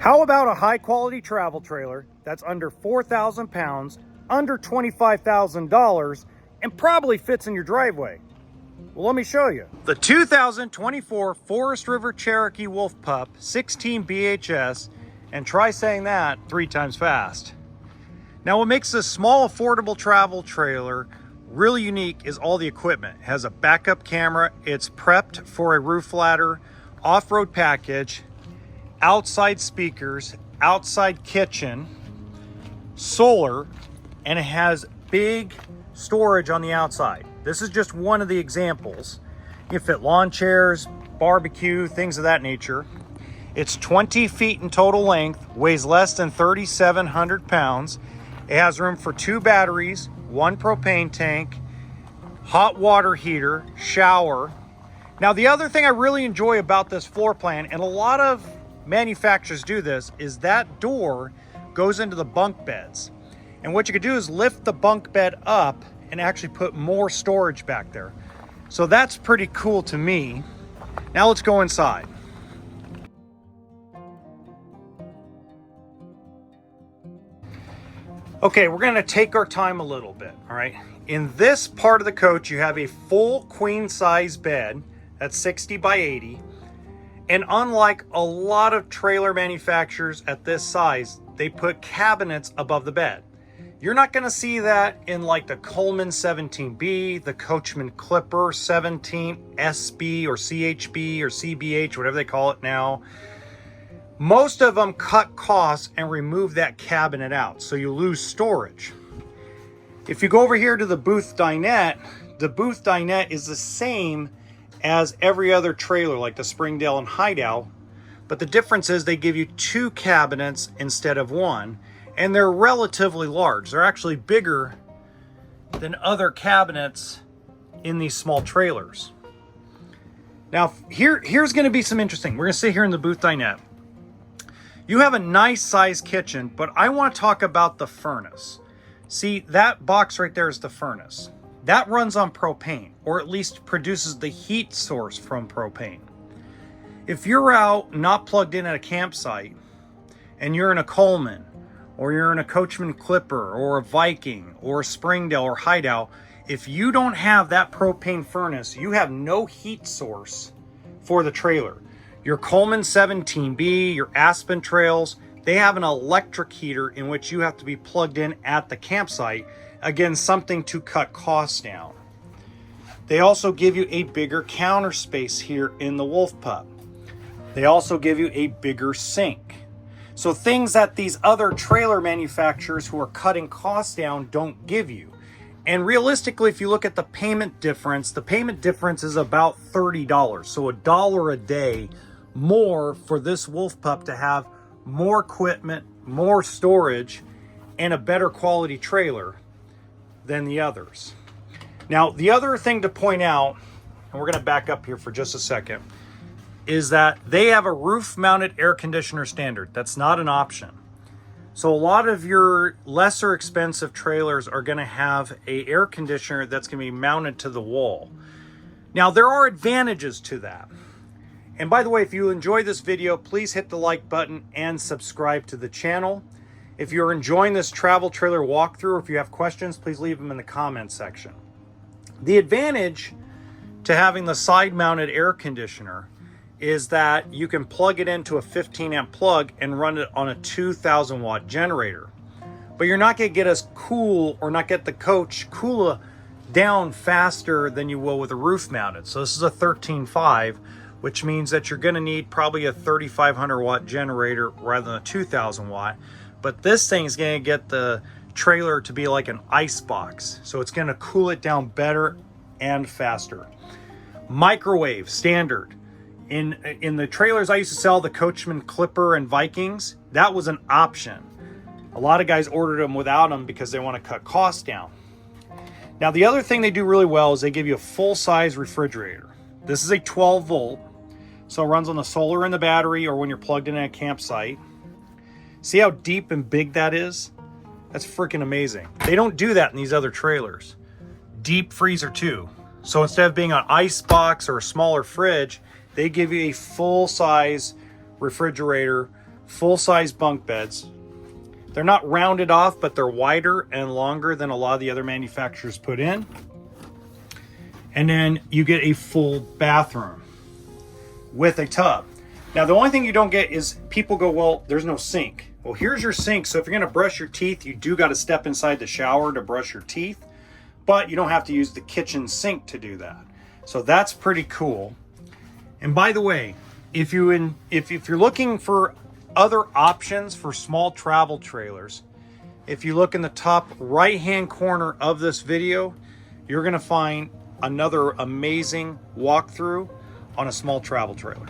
How about a high quality travel trailer that's under 4,000 pounds, under $25,000, and probably fits in your driveway? Well, let me show you. The 2024 Forest River Cherokee Wolf Pup 16 BHS, and try saying that 3 times fast. Now, what makes this small, affordable travel trailer really unique is all the equipment. It has a backup camera, it's prepped for a roof ladder, off-road package, outside speakers, outside kitchen, solar, and it has big storage on the outside. This is just one of the examples. You can fit lawn chairs, barbecue, things of that nature. It's 20 feet in total length, weighs less than 3,700 pounds. It has room for 2 batteries, 1 propane tank, hot water heater, shower. Now, the other thing I really enjoy about this floor plan, and a lot of manufacturers do this, is that door goes into the bunk beds. And what you could do is lift the bunk bed up and actually put more storage back there. So that's pretty cool to me. Now let's go inside. Okay, we're gonna take our time a little bit, all right? In this part of the coach, you have a full queen size bed that's 60 by 80. And unlike a lot of trailer manufacturers at this size, they put cabinets above the bed. You're not gonna see that in like the Coleman 17B, the Coachman Clipper 17 SB or CHB or CBH, whatever they call it now. Most of them cut costs and remove that cabinet out, so you lose storage. If you go over here to the booth dinette, the booth dinette is the same as every other trailer like the Springdale and Hideout, but the difference is they give you 2 cabinets instead of 1, and they're relatively large. They're actually bigger than other cabinets in these small trailers. Now, here's gonna be some interesting. We're gonna sit here in the booth dinette. You have a nice sized kitchen, but I want to talk about the furnace. See, that box right there is the furnace. That runs on propane, or at least produces the heat source from propane. If you're out not plugged in at a campsite, and you're in a Coleman, or you're in a Coachman Clipper, or a Viking, or a Springdale, or Hideout, if you don't have that propane furnace, you have no heat source for the trailer. Your Coleman 17B, your Aspen Trails, they have an electric heater in which you have to be plugged in at the campsite. Again, something to cut costs down. They also give you a bigger counter space here in the Wolf Pup. They also give you a bigger sink. So things that these other trailer manufacturers who are cutting costs down don't give you. And realistically, if you look at the payment difference is about $30. So $1 a day more for this Wolf Pup to have more equipment, more storage, and a better quality trailer than the others. Now, the other thing to point out, and we're going to back up here for just a second, is that they have a roof-mounted air conditioner standard. That's not an option. So a lot of your lesser expensive trailers are going to have an air conditioner that's going to be mounted to the wall. Now, there are advantages to that. And by the way, if you enjoy this video, please hit the like button and subscribe to the channel. If you're enjoying this travel trailer walkthrough, or if you have questions, please leave them in the comments section. The advantage to having the side-mounted air conditioner is that you can plug it into a 15 amp plug and run it on a 2,000 watt generator. But you're not gonna get as cool, or not get the coach cooler down faster than you will with a roof mounted. So this is a 13.5, which means that you're gonna need probably a 3,500 watt generator rather than a 2,000 watt. But this thing is gonna get the trailer to be like an ice box. So it's gonna cool it down better and faster. Microwave, standard. In the trailers I used to sell, the Coachman Clipper and Vikings, that was an option. A lot of guys ordered them without them because they want to cut costs down. Now, the other thing they do really well is they give you a full-size refrigerator. This is a 12 volt, so it runs on the solar and the battery, or when you're plugged in at a campsite. See how deep and big that is? That's freaking amazing. They don't do that in these other trailers. Deep freezer too. So instead of being an ice box or a smaller fridge, they give you a full-size refrigerator full-size bunk beds. They're not rounded off, but they're wider and longer than a lot of the other manufacturers put in. And then you get a full bathroom with a tub. Now, the only thing you don't get is people go, well, there's no sink. Well, here's your sink. So if you're gonna brush your teeth, you do gotta step inside the shower to brush your teeth, but you don't have to use the kitchen sink to do that. So that's pretty cool. And by the way, if you're looking for other options for small travel trailers, if you look in the top right-hand corner of this video, you're gonna find another amazing walkthrough on a small travel trailer.